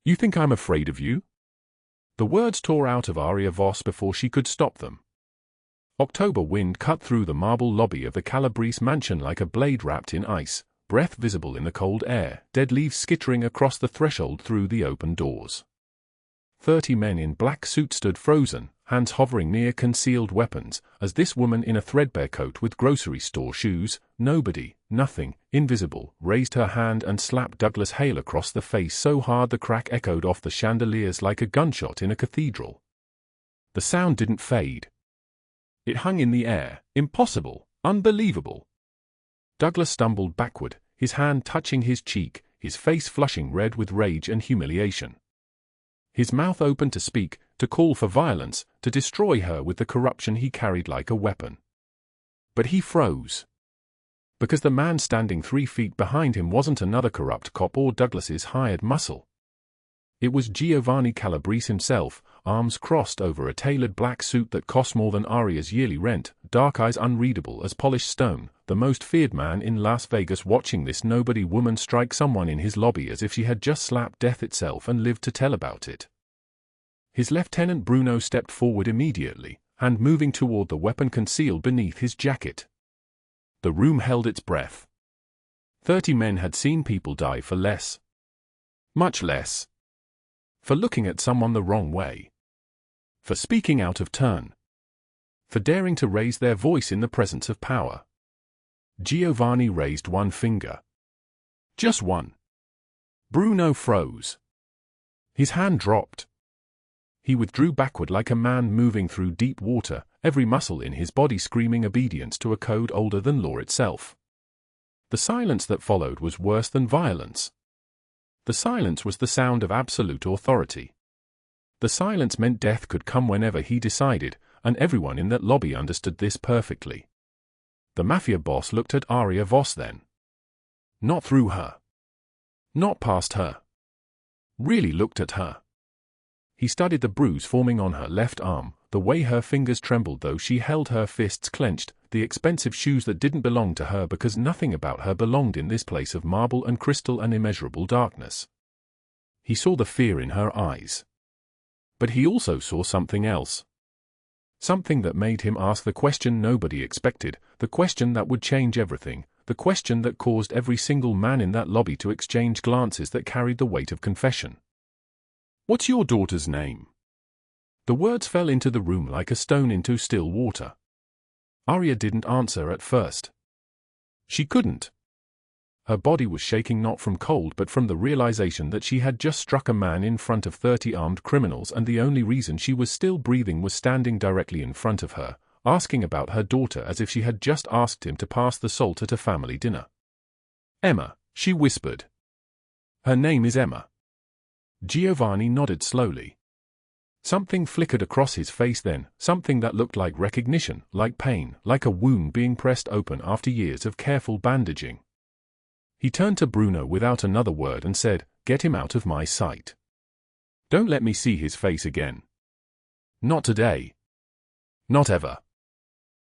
You think I'm afraid of you? The words tore out of Aria Voss before she could stop them. October wind cut through the marble lobby of the Calabrese mansion like a blade wrapped in ice, breath visible in the cold air, dead leaves skittering across the threshold through the open doors. 30 men in black suits stood frozen, hands hovering near concealed weapons, as this woman in a threadbare coat with grocery store shoes, nobody, nothing, invisible, raised her hand and slapped Douglas Hale across the face so hard the crack echoed off the chandeliers like a gunshot in a cathedral. The sound didn't fade. It hung in the air, impossible, unbelievable. Douglas stumbled backward, his hand touching his cheek, his face flushing red with rage and humiliation. His mouth opened to speak, to call for violence, to destroy her with the corruption he carried like a weapon. But he froze. Because the man standing 3 feet behind him wasn't another corrupt cop or Douglas's hired muscle. It was Giovanni Calabrese himself, arms crossed over a tailored black suit that cost more than Aria's yearly rent, dark eyes unreadable as polished stone, the most feared man in Las Vegas, watching this nobody woman strike someone in his lobby as if she had just slapped death itself and lived to tell about it. His lieutenant Bruno stepped forward immediately, hand moving toward the weapon concealed beneath his jacket. The room held its breath. 30 men had seen people die for less. Much less. For looking at someone the wrong way. For speaking out of turn. For daring to raise their voice in the presence of power. Giovanni raised one finger. Just one. Bruno froze. His hand dropped. He withdrew backward like a man moving through deep water, every muscle in his body screaming obedience to a code older than law itself. The silence that followed was worse than violence. The silence was the sound of absolute authority. The silence meant death could come whenever he decided, and everyone in that lobby understood this perfectly. The Mafia boss looked at Aria Voss then. Not through her. Not past her. Really looked at her. He studied the bruise forming on her left arm, the way her fingers trembled though she held her fists clenched, the expensive shoes that didn't belong to her because nothing about her belonged in this place of marble and crystal and immeasurable darkness. He saw the fear in her eyes. But he also saw something else. Something that made him ask the question nobody expected, the question that would change everything, the question that caused every single man in that lobby to exchange glances that carried the weight of confession. What's your daughter's name? The words fell into the room like a stone into still water. Aria didn't answer at first. She couldn't. Her body was shaking not from cold but from the realization that she had just struck a man in front of 30 armed criminals, and the only reason she was still breathing was standing directly in front of her, asking about her daughter as if she had just asked him to pass the salt at a family dinner. Emma, she whispered. Her name is Emma. Giovanni nodded slowly. Something flickered across his face then, something that looked like recognition, like pain, like a wound being pressed open after years of careful bandaging. He turned to Bruno without another word and said, "Get him out of my sight. Don't let me see his face again. Not today. Not ever."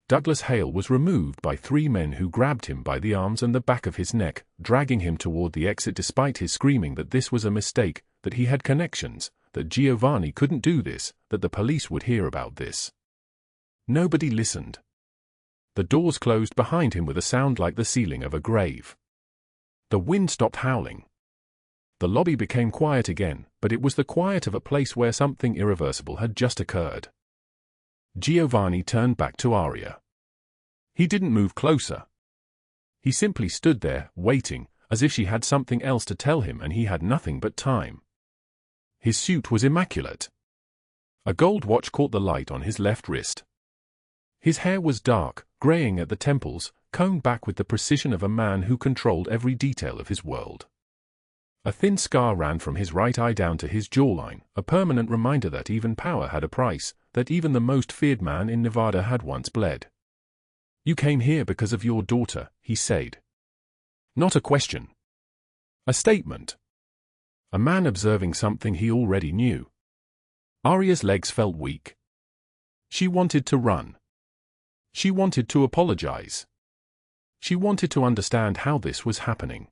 Douglas Hale was removed by 3 men who grabbed him by the arms and the back of his neck, dragging him toward the exit despite his screaming that this was a mistake, that he had connections, that Giovanni couldn't do this, that the police would hear about this. Nobody listened. The doors closed behind him with a sound like the ceiling of a grave. The wind stopped howling. The lobby became quiet again, but it was the quiet of a place where something irreversible had just occurred. Giovanni turned back to Aria. He didn't move closer. He simply stood there, waiting, as if she had something else to tell him and he had nothing but time. His suit was immaculate. A gold watch caught the light on his left wrist. His hair was dark, graying at the temples, combed back with the precision of a man who controlled every detail of his world. A thin scar ran from his right eye down to his jawline, a permanent reminder that even power had a price, that even the most feared man in Nevada had once bled. "You came here because of your daughter," he said. Not a question. A statement. A man observing something he already knew. Aria's legs felt weak. She wanted to run. She wanted to apologize. She wanted to understand how this was happening.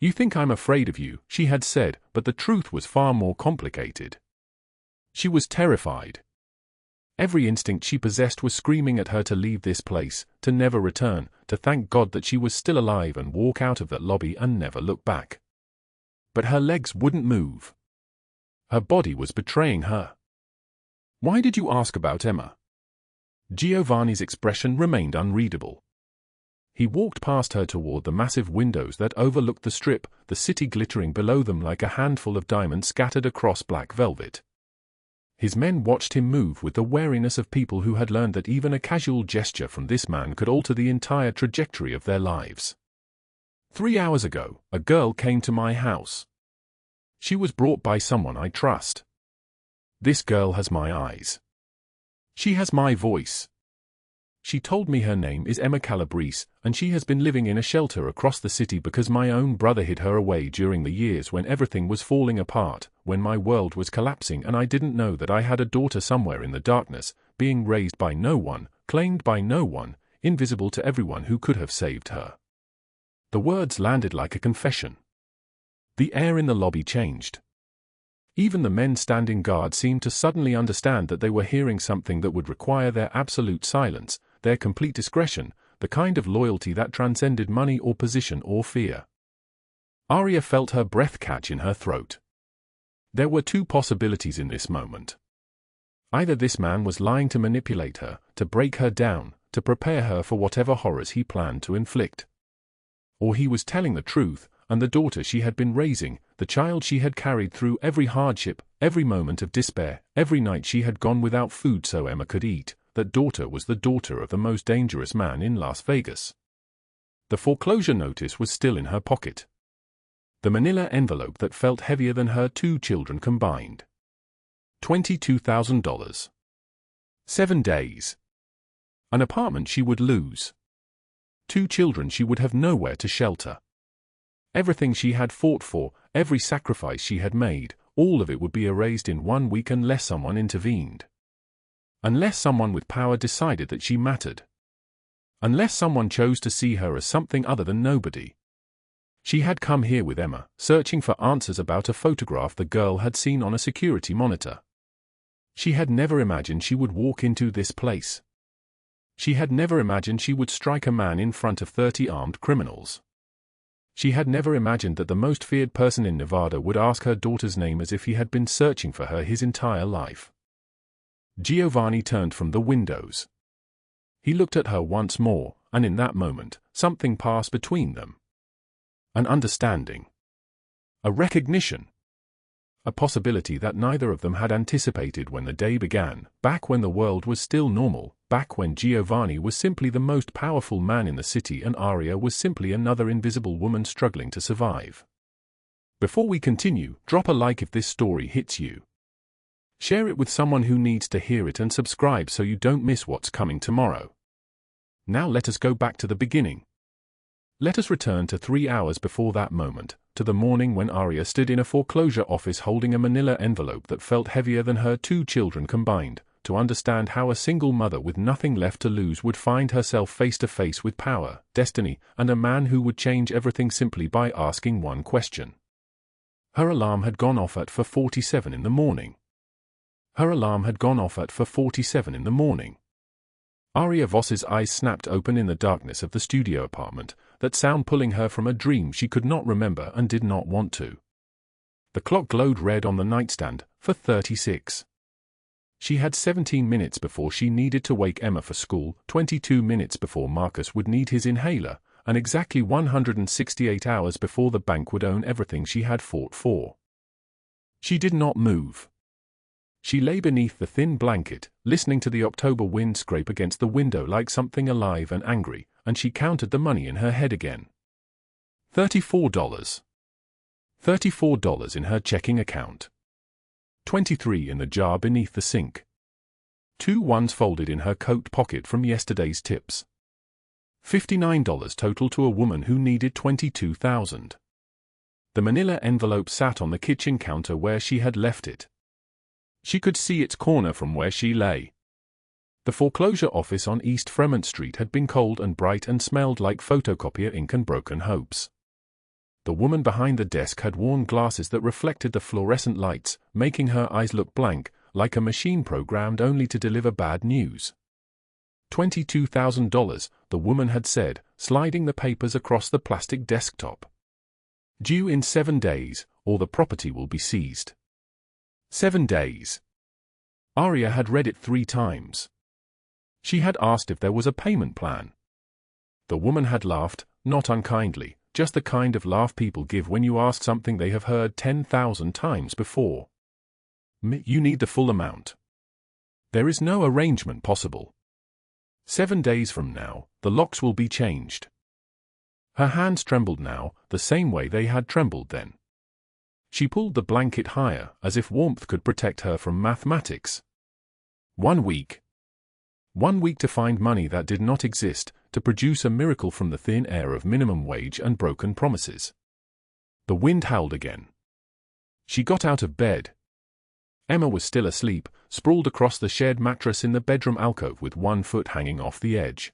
"You think I'm afraid of you," she had said, but the truth was far more complicated. She was terrified. Every instinct she possessed was screaming at her to leave this place, to never return, to thank God that she was still alive and walk out of that lobby and never look back. But her legs wouldn't move. Her body was betraying her. "Why did you ask about Emma?" Giovanni's expression remained unreadable. He walked past her toward the massive windows that overlooked the strip, the city glittering below them like a handful of diamonds scattered across black velvet. His men watched him move with the wariness of people who had learned that even a casual gesture from this man could alter the entire trajectory of their lives. 3 hours ago, a girl came to my house. She was brought by someone I trust. This girl has my eyes. She has my voice. She told me her name is Emma Calabrese, and she has been living in a shelter across the city because my own brother hid her away during the years when everything was falling apart, when my world was collapsing and I didn't know that I had a daughter somewhere in the darkness, being raised by no one, claimed by no one, invisible to everyone who could have saved her. The words landed like a confession. The air in the lobby changed. Even the men standing guard seemed to suddenly understand that they were hearing something that would require their absolute silence, their complete discretion, the kind of loyalty that transcended money or position or fear. Aria felt her breath catch in her throat. There were two possibilities in this moment. Either this man was lying to manipulate her, to break her down, to prepare her for whatever horrors he planned to inflict. Or he was telling the truth, and the daughter she had been raising, the child she had carried through every hardship, every moment of despair, every night she had gone without food so Emma could eat, that daughter was the daughter of the most dangerous man in Las Vegas. The foreclosure notice was still in her pocket. The manila envelope that felt heavier than her 2 children combined. $22,000. 7 days. An apartment she would lose. 2 children she would have nowhere to shelter. Everything she had fought for, every sacrifice she had made, all of it would be erased in 1 week unless someone intervened. Unless someone with power decided that she mattered. Unless someone chose to see her as something other than nobody. She had come here with Emma, searching for answers about a photograph the girl had seen on a security monitor. She had never imagined she would walk into this place. She had never imagined she would strike a man in front of 30 armed criminals. She had never imagined that the most feared person in Nevada would ask her daughter's name as if he had been searching for her his entire life. Giovanni turned from the windows. He looked at her once more, and in that moment, something passed between them. An understanding. A recognition. A possibility that neither of them had anticipated when the day began, back when the world was still normal, back when Giovanni was simply the most powerful man in the city and Aria was simply another invisible woman struggling to survive. Before we continue, drop a like if this story hits you. Share it with someone who needs to hear it and subscribe so you don't miss what's coming tomorrow. Now let us go back to the beginning. Let us return to 3 hours before that moment, to the morning when Aria stood in a foreclosure office holding a manila envelope that felt heavier than her 2 children combined, to understand how a single mother with nothing left to lose would find herself face to face with power, destiny, and a man who would change everything simply by asking one question. Her alarm had gone off at 4:47 in the morning. Her alarm had gone off at 4:47 in the morning. Aria Voss's eyes snapped open in the darkness of the studio apartment, that sound pulling her from a dream she could not remember and did not want to. The clock glowed red on the nightstand, 4:36. She had 17 minutes before she needed to wake Emma for school, 22 minutes before Marcus would need his inhaler, and exactly 168 hours before the bank would own everything she had fought for. She did not move. She lay beneath the thin blanket, listening to the October wind scrape against the window like something alive and angry, and she counted the money in her head again. $34. $34 in her checking account. 23 in the jar beneath the sink. 2 ones folded in her coat pocket from yesterday's tips. $59 total to a woman who needed $22,000. The manila envelope sat on the kitchen counter where she had left it. She could see its corner from where she lay. The foreclosure office on East Fremont Street had been cold and bright and smelled like photocopier ink and broken hopes. The woman behind the desk had worn glasses that reflected the fluorescent lights, making her eyes look blank, like a machine programmed only to deliver bad news. $22,000, the woman had said, sliding the papers across the plastic desktop. Due in 7 days, or the property will be seized. 7 days. Aria had read it 3 times. She had asked if there was a payment plan. The woman had laughed, not unkindly, just the kind of laugh people give when you ask something they have heard 10,000 times before. You need the full amount. There is no arrangement possible. 7 days from now, the locks will be changed. Her hands trembled now, the same way they had trembled then. She pulled the blanket higher, as if warmth could protect her from mathematics. 1 week. 1 week to find money that did not exist, to produce a miracle from the thin air of minimum wage and broken promises. The wind howled again. She got out of bed. Emma was still asleep, sprawled across the shared mattress in the bedroom alcove with 1 foot hanging off the edge.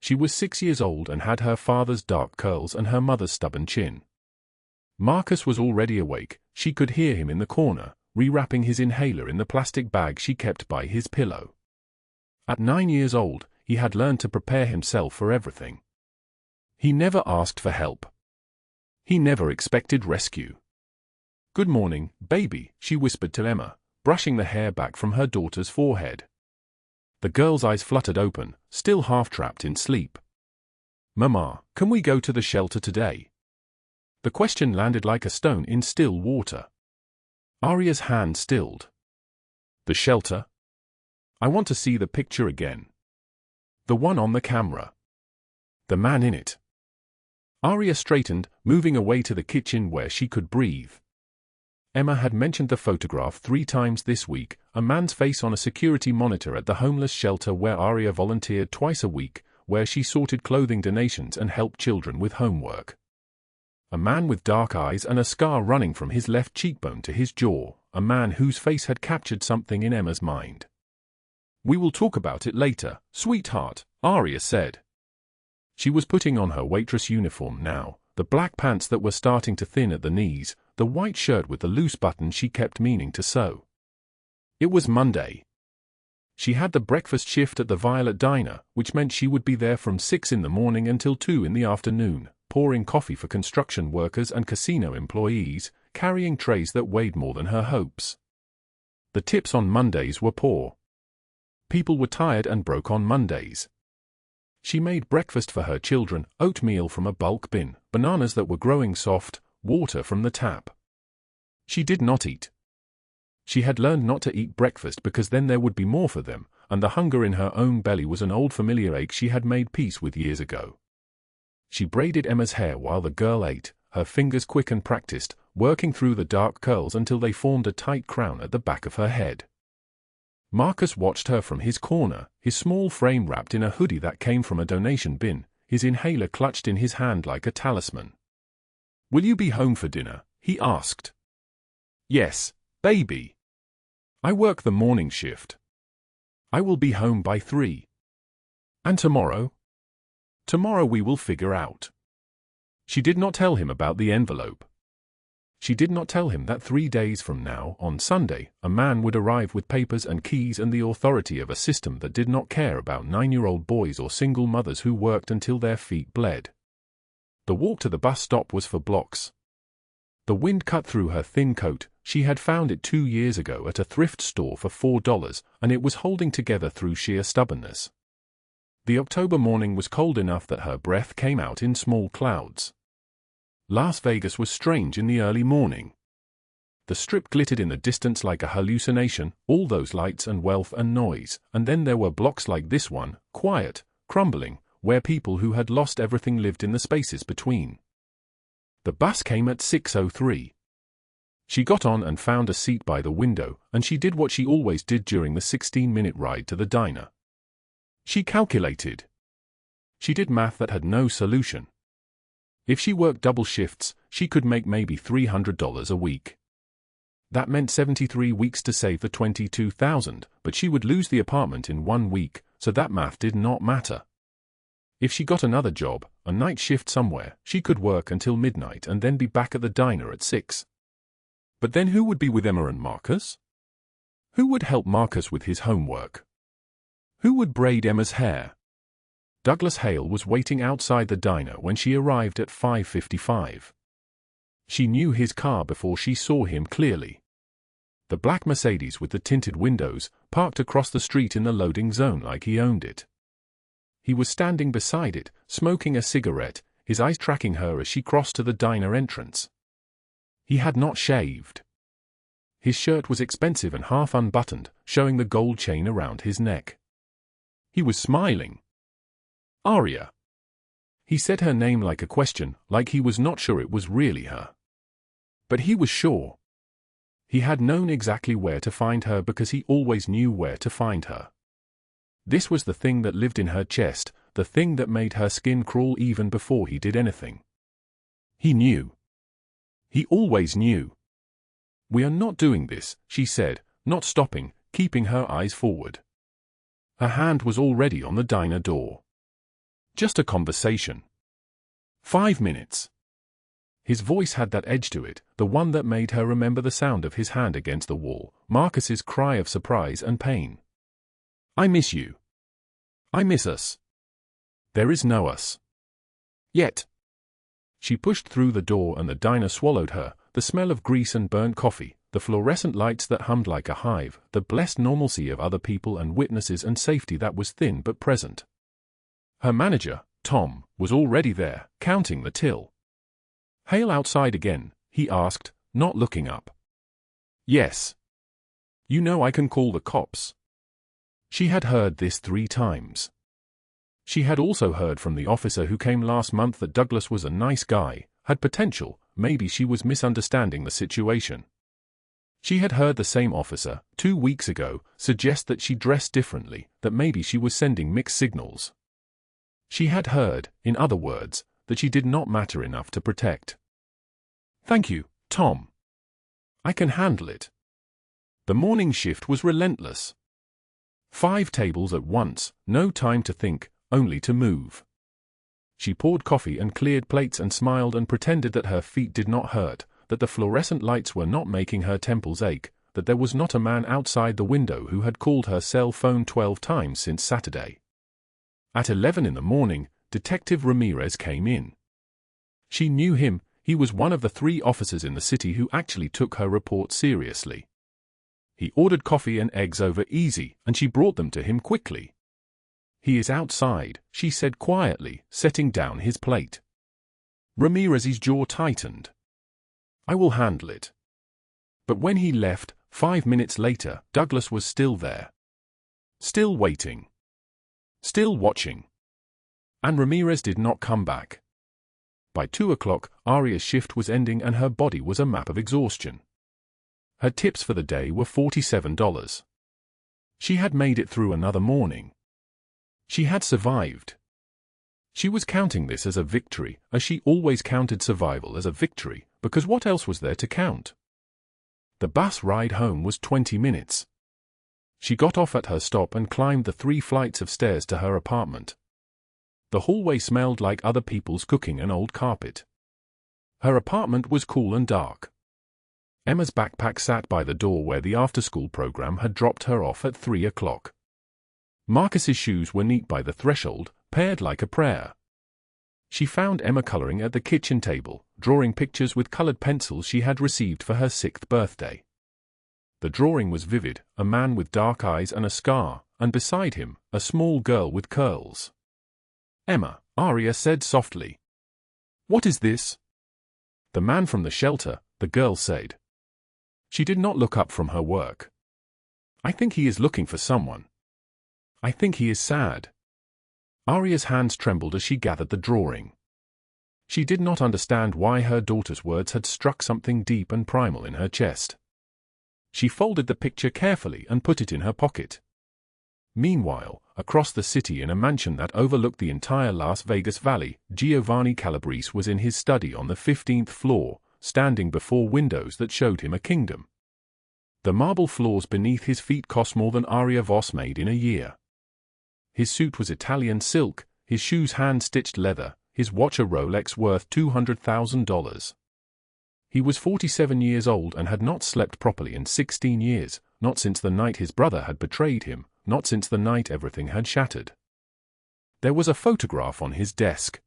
She was 6 years old and had her father's dark curls and her mother's stubborn chin. Marcus was already awake. She could hear him in the corner, rewrapping his inhaler in the plastic bag she kept by his pillow. At 9 years old, he had learned to prepare himself for everything. He never asked for help. He never expected rescue. "Good morning, baby," she whispered to Emma, brushing the hair back from her daughter's forehead. The girl's eyes fluttered open, still half-trapped in sleep. "Mama, can we go to the shelter today?" The question landed like a stone in still water. Aria's hand stilled. "The shelter? I want to see the picture again. The one on the camera. The man in it." Aria straightened, moving away to the kitchen where she could breathe. Emma had mentioned the photograph 3 times this week, a man's face on a security monitor at the homeless shelter where Aria volunteered twice a week, where she sorted clothing donations and helped children with homework. A man with dark eyes and a scar running from his left cheekbone to his jaw, a man whose face had captured something in Emma's mind. "We will talk about it later, sweetheart," Aria said. She was putting on her waitress uniform now, the black pants that were starting to thin at the knees, the white shirt with the loose button she kept meaning to sew. It was Monday. She had the breakfast shift at the Violet Diner, which meant she would be there from 6 in the morning until 2 in the afternoon, pouring coffee for construction workers and casino employees, carrying trays that weighed more than her hopes. The tips on Mondays were poor. People were tired and broke on Mondays. She made breakfast for her children, oatmeal from a bulk bin, bananas that were growing soft, water from the tap. She did not eat. She had learned not to eat breakfast because then there would be more for them, and the hunger in her own belly was an old familiar ache she had made peace with years ago. She braided Emma's hair while the girl ate, her fingers quick and practiced, working through the dark curls until they formed a tight crown at the back of her head. Marcus watched her from his corner, his small frame wrapped in a hoodie that came from a donation bin, his inhaler clutched in his hand like a talisman. "Will you be home for dinner?" he asked. "Yes, baby. I work the morning shift. I will be home by 3. "And tomorrow?" "Tomorrow we will figure out." She did not tell him about the envelope. She did not tell him that 3 days from now, on Sunday, a man would arrive with papers and keys and the authority of a system that did not care about 9-year-old boys or single mothers who worked until their feet bled. The walk to the bus stop was for blocks. The wind cut through her thin coat. She had found it 2 years ago at a thrift store for $4, and it was holding together through sheer stubbornness. The October morning was cold enough that her breath came out in small clouds. Las Vegas was strange in the early morning. The Strip glittered in the distance like a hallucination, all those lights and wealth and noise, and then there were blocks like this one, quiet, crumbling, where people who had lost everything lived in the spaces between. The bus came at 6:03. She got on and found a seat by the window, and she did what she always did during the 16-minute ride to the diner. She calculated. She did math that had no solution. If she worked double shifts, she could make maybe $300 a week. That meant 73 weeks to save the $22,000, but she would lose the apartment in 1 week, so that math did not matter. If she got another job, a night shift somewhere. She could work until midnight and then be back at the diner at 6. But then who would be with Emma and Marcus? Who would help Marcus with his homework? Who would braid Emma's hair? Douglas Hale was waiting outside the diner when she arrived at 5:55. She knew his car before she saw him clearly. The black Mercedes with the tinted windows, parked across the street in the loading zone like he owned it. He was standing beside it, smoking a cigarette, his eyes tracking her as she crossed to the diner entrance. He had not shaved. His shirt was expensive and half unbuttoned, showing the gold chain around his neck. He was smiling. Aria. He said her name like a question, like he was not sure it was really her. But he was sure. He had known exactly where to find her because he always knew where to find her. This was the thing that lived in her chest, the thing that made her skin crawl even before he did anything. He knew. He always knew. "We are not doing this," she said, not stopping, keeping her eyes forward. Her hand was already on the diner door. "Just a conversation. 5 minutes." His voice had that edge to it, the one that made her remember the sound of his hand against the wall, Marcus's cry of surprise and pain. "I miss you. I miss us. There is no us. Yet." She pushed through the door and the diner swallowed her, the smell of grease and burnt coffee, the fluorescent lights that hummed like a hive, the blessed normalcy of other people and witnesses and safety that was thin but present. Her manager, Tom, was already there, counting the till. "Hale outside again?" he asked, not looking up. "Yes. You know I can call the cops." She had heard this 3 times. She had also heard from the officer who came last month that Douglas was a nice guy, had potential, maybe she was misunderstanding the situation. She had heard the same officer, 2 weeks ago, suggest that she dressed differently, that maybe she was sending mixed signals. She had heard, in other words, that she did not matter enough to protect. "Thank you, Tom. I can handle it." The morning shift was relentless. 5 tables at once, no time to think, only to move. She poured coffee and cleared plates and smiled and pretended that her feet did not hurt, that the fluorescent lights were not making her temples ache, that there was not a man outside the window who had called her cell phone 12 times since Saturday. At 11 in the morning, Detective Ramirez came in. She knew him, he was one of the 3 officers in the city who actually took her report seriously. He ordered coffee and eggs over easy, and she brought them to him quickly. "He is outside," she said quietly, setting down his plate. Ramirez's jaw tightened. "I will handle it." But when he left, 5 minutes later, Douglas was still there. Still waiting. Still watching. And Ramirez did not come back. By 2 o'clock, Aria's shift was ending and her body was a map of exhaustion. Her tips for the day were $47. She had made it through another morning. She had survived. She was counting this as a victory, as she always counted survival as a victory, because what else was there to count? The bus ride home was 20 minutes. She got off at her stop and climbed the 3 flights of stairs to her apartment. The hallway smelled like other people's cooking and old carpet. Her apartment was cool and dark. Emma's backpack sat by the door where the after-school program had dropped her off at 3 o'clock. Marcus's shoes were neat by the threshold, paired like a prayer. She found Emma coloring at the kitchen table, drawing pictures with colored pencils she had received for her 6th birthday. The drawing was vivid, a man with dark eyes and a scar, and beside him, a small girl with curls. "Emma," Aria said softly. "What is this?" "The man from the shelter," the girl said. She did not look up from her work. "I think he is looking for someone. I think he is sad." Aria's hands trembled as she gathered the drawing. She did not understand why her daughter's words had struck something deep and primal in her chest. She folded the picture carefully and put it in her pocket. Meanwhile, across the city in a mansion that overlooked the entire Las Vegas Valley, Giovanni Calabrese was in his study on the 15th floor, standing before windows that showed him a kingdom. The marble floors beneath his feet cost more than Aria Voss made in a year. His suit was Italian silk, his shoes hand-stitched leather, his watch a Rolex worth $200,000. He was 47 years old and had not slept properly in 16 years, not since the night his brother had betrayed him, not since the night everything had shattered. There was a photograph on his desk.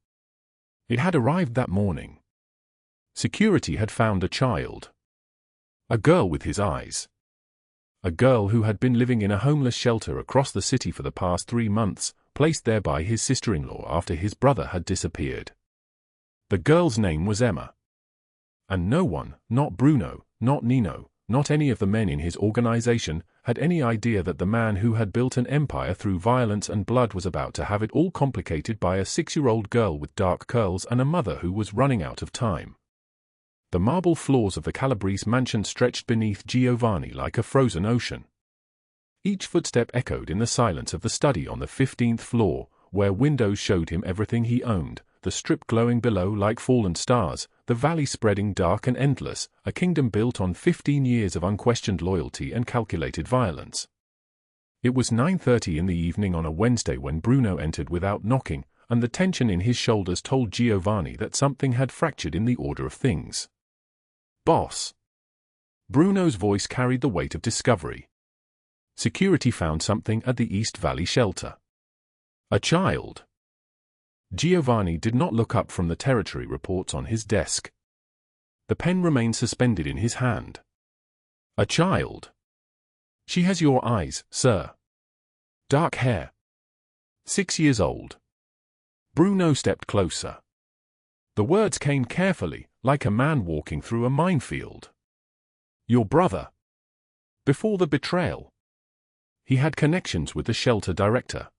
It had arrived that morning. Security had found a child. A girl with his eyes. A girl who had been living in a homeless shelter across the city for the past 3 months, placed there by his sister-in-law after his brother had disappeared. The girl's name was Emma. And no one, not Bruno, not Nino, not any of the men in his organization, had any idea that the man who had built an empire through violence and blood was about to have it all complicated by a 6-year-old girl with dark curls and a mother who was running out of time. The marble floors of the Calabrese mansion stretched beneath Giovanni like a frozen ocean. Each footstep echoed in the silence of the study on the 15th floor, where windows showed him everything he owned, the strip glowing below like fallen stars, the valley spreading dark and endless, a kingdom built on 15 years of unquestioned loyalty and calculated violence. It was 9:30 in the evening on a Wednesday when Bruno entered without knocking, and the tension in his shoulders told Giovanni that something had fractured in the order of things. "Boss." Bruno's voice carried the weight of discovery. Security found something at the East Valley shelter. A child. Giovanni did not look up from the territory reports on his desk. The pen remained suspended in his hand. A child. She has your eyes, sir. Dark hair. 6 years old. Bruno stepped closer. The words came carefully, like a man walking through a minefield. Your brother. Before the betrayal. He had connections with the shelter director.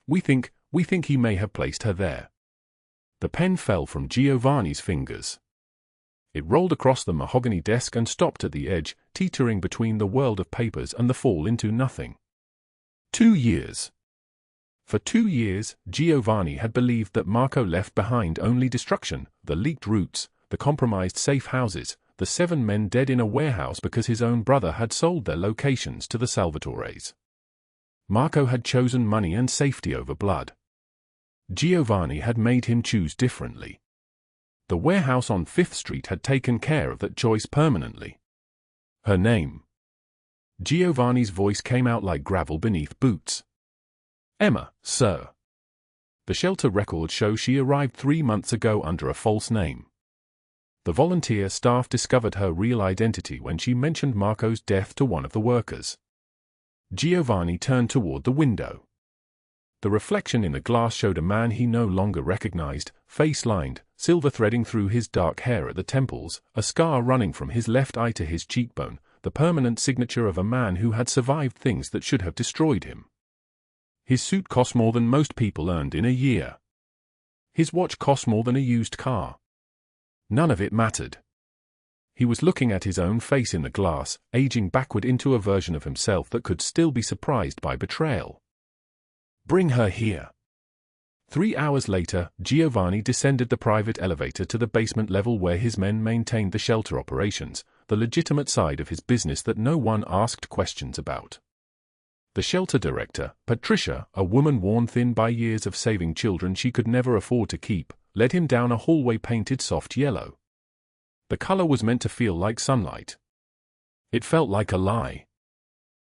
We think he may have placed her there. The pen fell from Giovanni's fingers. It rolled across the mahogany desk and stopped at the edge, teetering between the world of papers and the fall into nothing. 2 years. For 2 years, Giovanni had believed that Marco left behind only destruction, the leaked routes, the compromised safe houses, the 7 men dead in a warehouse because his own brother had sold their locations to the Salvatores. Marco had chosen money and safety over blood. Giovanni had made him choose differently. The warehouse on 5th Street had taken care of that choice permanently. Her name. Giovanni's voice came out like gravel beneath boots. Emma, sir. The shelter records show she arrived 3 months ago under a false name. The volunteer staff discovered her real identity when she mentioned Marco's death to one of the workers. Giovanni turned toward the window. The reflection in the glass showed a man he no longer recognized, face-lined, silver threading through his dark hair at the temples, a scar running from his left eye to his cheekbone, the permanent signature of a man who had survived things that should have destroyed him. His suit cost more than most people earned in a year. His watch cost more than a used car. None of it mattered. He was looking at his own face in the glass, aging backward into a version of himself that could still be surprised by betrayal. Bring her here. 3 hours later, Giovanni descended the private elevator to the basement level where his men maintained the shelter operations, the legitimate side of his business that no one asked questions about. The shelter director, Patricia, a woman worn thin by years of saving children she could never afford to keep, led him down a hallway painted soft yellow. The color was meant to feel like sunlight. It felt like a lie.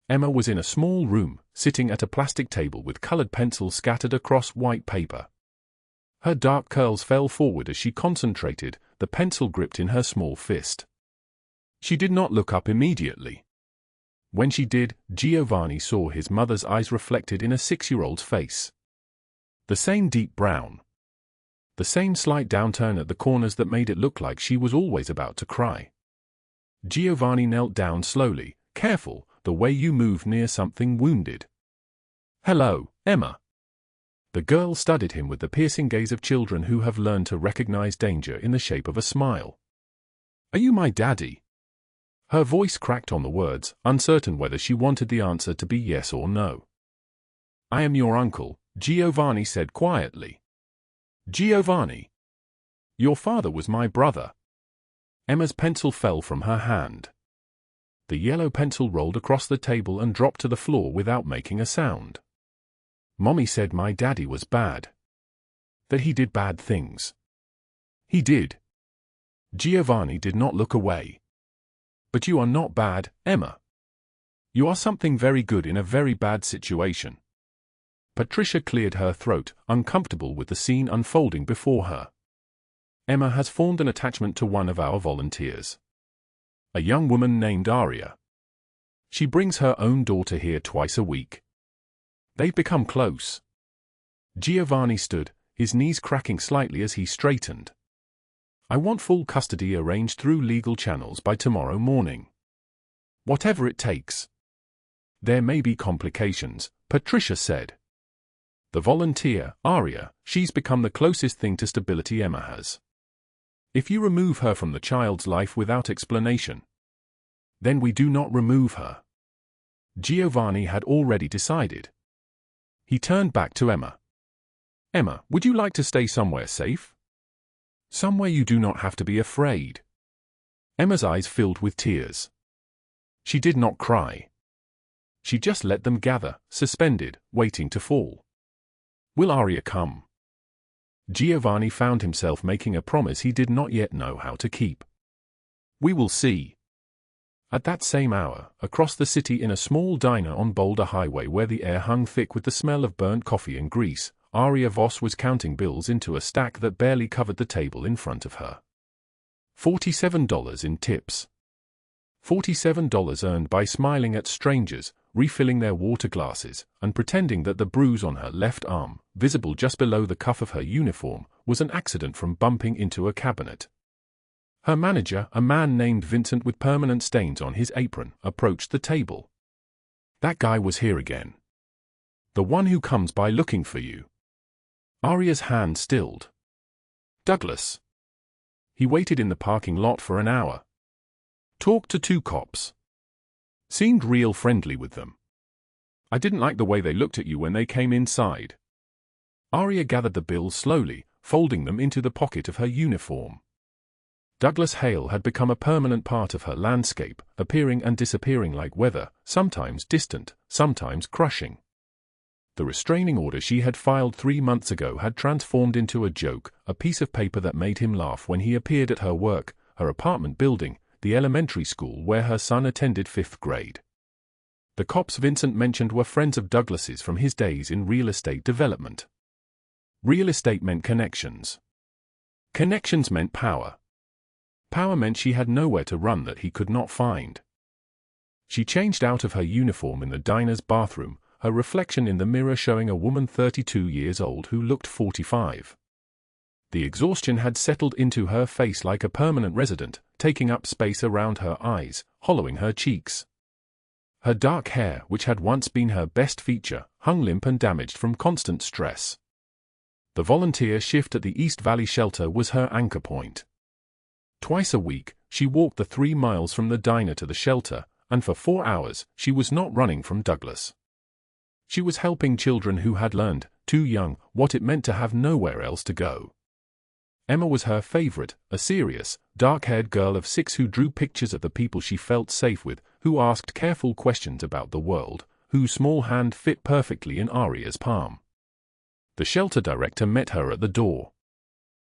Emma was in a small room, sitting at a plastic table with colored pencils scattered across white paper. Her dark curls fell forward as she concentrated, the pencil gripped in her small fist. She did not look up immediately. When she did, Giovanni saw his mother's eyes reflected in a 6-year-old's face. The same deep brown. The same slight downturn at the corners that made it look like she was always about to cry. Giovanni knelt down slowly, careful, the way you move near something wounded. Hello, Emma. The girl studied him with the piercing gaze of children who have learned to recognize danger in the shape of a smile. Are you my daddy? Her voice cracked on the words, uncertain whether she wanted the answer to be yes or no. I am your uncle, Giovanni said quietly. Giovanni. Your father was my brother. Emma's pencil fell from her hand. The yellow pencil rolled across the table and dropped to the floor without making a sound. Mommy said my daddy was bad. that he did bad things. He did. Giovanni did not look away. But you are not bad, Emma. You are something very good in a very bad situation. Patricia cleared her throat, uncomfortable with the scene unfolding before her. Emma has formed an attachment to one of our volunteers. A young woman named Aria. She brings her own daughter here twice a week. They've become close. Giovanni stood, his knees cracking slightly as he straightened. I want full custody arranged through legal channels by tomorrow morning. Whatever it takes. There may be complications, Patricia said. The volunteer, Aria, she's become the closest thing to stability Emma has. If you remove her from the child's life without explanation, then we do not remove her. Giovanni had already decided. He turned back to Emma. Emma, would you like to stay somewhere safe? Somewhere you do not have to be afraid. Emma's eyes filled with tears. She did not cry. She just let them gather, suspended, waiting to fall. Will Aria come? Giovanni found himself making a promise he did not yet know how to keep. We will see. At that same hour, across the city in a small diner on Boulder Highway where the air hung thick with the smell of burnt coffee and grease, Aria Voss was counting bills into a stack that barely covered the table in front of her. $47 in tips. $47 earned by smiling at strangers, refilling their water glasses, and pretending that the bruise on her left arm, visible just below the cuff of her uniform, was an accident from bumping into a cabinet. Her manager, a man named Vincent with permanent stains on his apron, approached the table. That guy was here again. The one who comes by looking for you. Aria's hand stilled. Douglas. He waited in the parking lot for an hour. Talked to 2 cops. Seemed real friendly with them. I didn't like the way they looked at you when they came inside. Aria gathered the bills slowly, folding them into the pocket of her uniform. Douglas Hale had become a permanent part of her landscape, appearing and disappearing like weather, sometimes distant, sometimes crushing. The restraining order she had filed 3 months ago had transformed into a joke, a piece of paper that made him laugh when he appeared at her work, her apartment building, the elementary school where her son attended 5th grade. The cops Vincent mentioned were friends of Douglas's from his days in real estate development. Real estate meant connections. Connections meant power. Power meant she had nowhere to run that he could not find. She changed out of her uniform in the diner's bathroom, her reflection in the mirror showing a woman 32 years old who looked 45. The exhaustion had settled into her face like a permanent resident, taking up space around her eyes, hollowing her cheeks. Her dark hair, which had once been her best feature, hung limp and damaged from constant stress. The volunteer shift at the East Valley shelter was her anchor point. Twice a week, she walked the 3 miles from the diner to the shelter, and for 4 hours, she was not running from Douglas. She was helping children who had learned, too young, what it meant to have nowhere else to go. Emma was her favorite, a serious, dark-haired girl of 6 who drew pictures of the people she felt safe with, who asked careful questions about the world, whose small hand fit perfectly in Aria's palm. The shelter director met her at the door.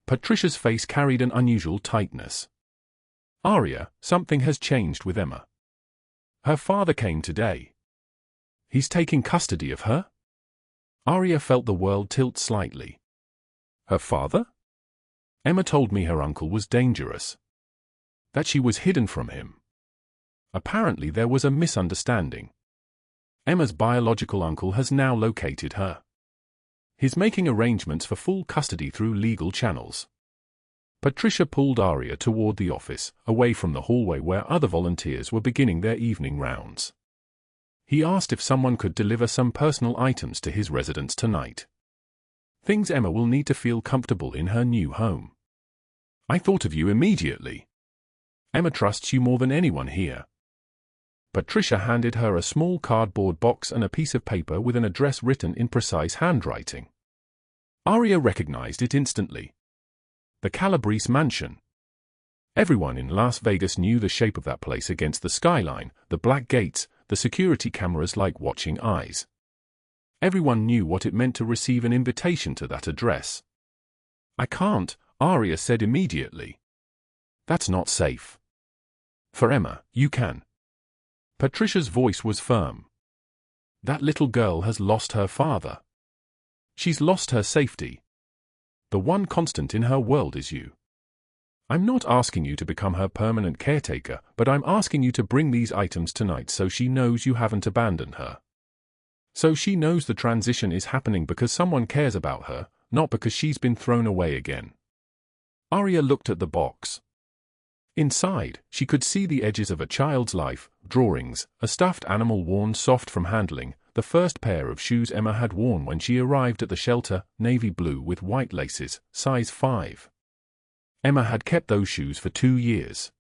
Patricia's face carried an unusual tightness. Aria, something has changed with Emma. Her father came today. He's taking custody of her? Aria felt the world tilt slightly. Her father? Emma told me her uncle was dangerous. That she was hidden from him. Apparently there was a misunderstanding. Emma's biological uncle has now located her. He's making arrangements for full custody through legal channels. Patricia pulled Aria toward the office, away from the hallway where other volunteers were beginning their evening rounds. He asked if someone could deliver some personal items to his residence tonight. Things Emma will need to feel comfortable in her new home. I thought of you immediately. Emma trusts you more than anyone here. Patricia handed her a small cardboard box and a piece of paper with an address written in precise handwriting. Aria recognized it instantly. The Calabrese mansion. Everyone in Las Vegas knew the shape of that place against the skyline, the black gates, the security cameras like watching eyes. Everyone knew what it meant to receive an invitation to that address. I can't, Aria said immediately. That's not safe. For Emma, you can. Patricia's voice was firm. That little girl has lost her father. She's lost her safety. The one constant in her world is you. I'm not asking you to become her permanent caretaker, but I'm asking you to bring these items tonight so she knows you haven't abandoned her. So she knows the transition is happening because someone cares about her, not because she's been thrown away again. Aria looked at the box. Inside, she could see the edges of a child's life, drawings, a stuffed animal worn soft from handling, the first pair of shoes Emma had worn when she arrived at the shelter, navy blue with white laces, size 5. Emma had kept those shoes for 2 years.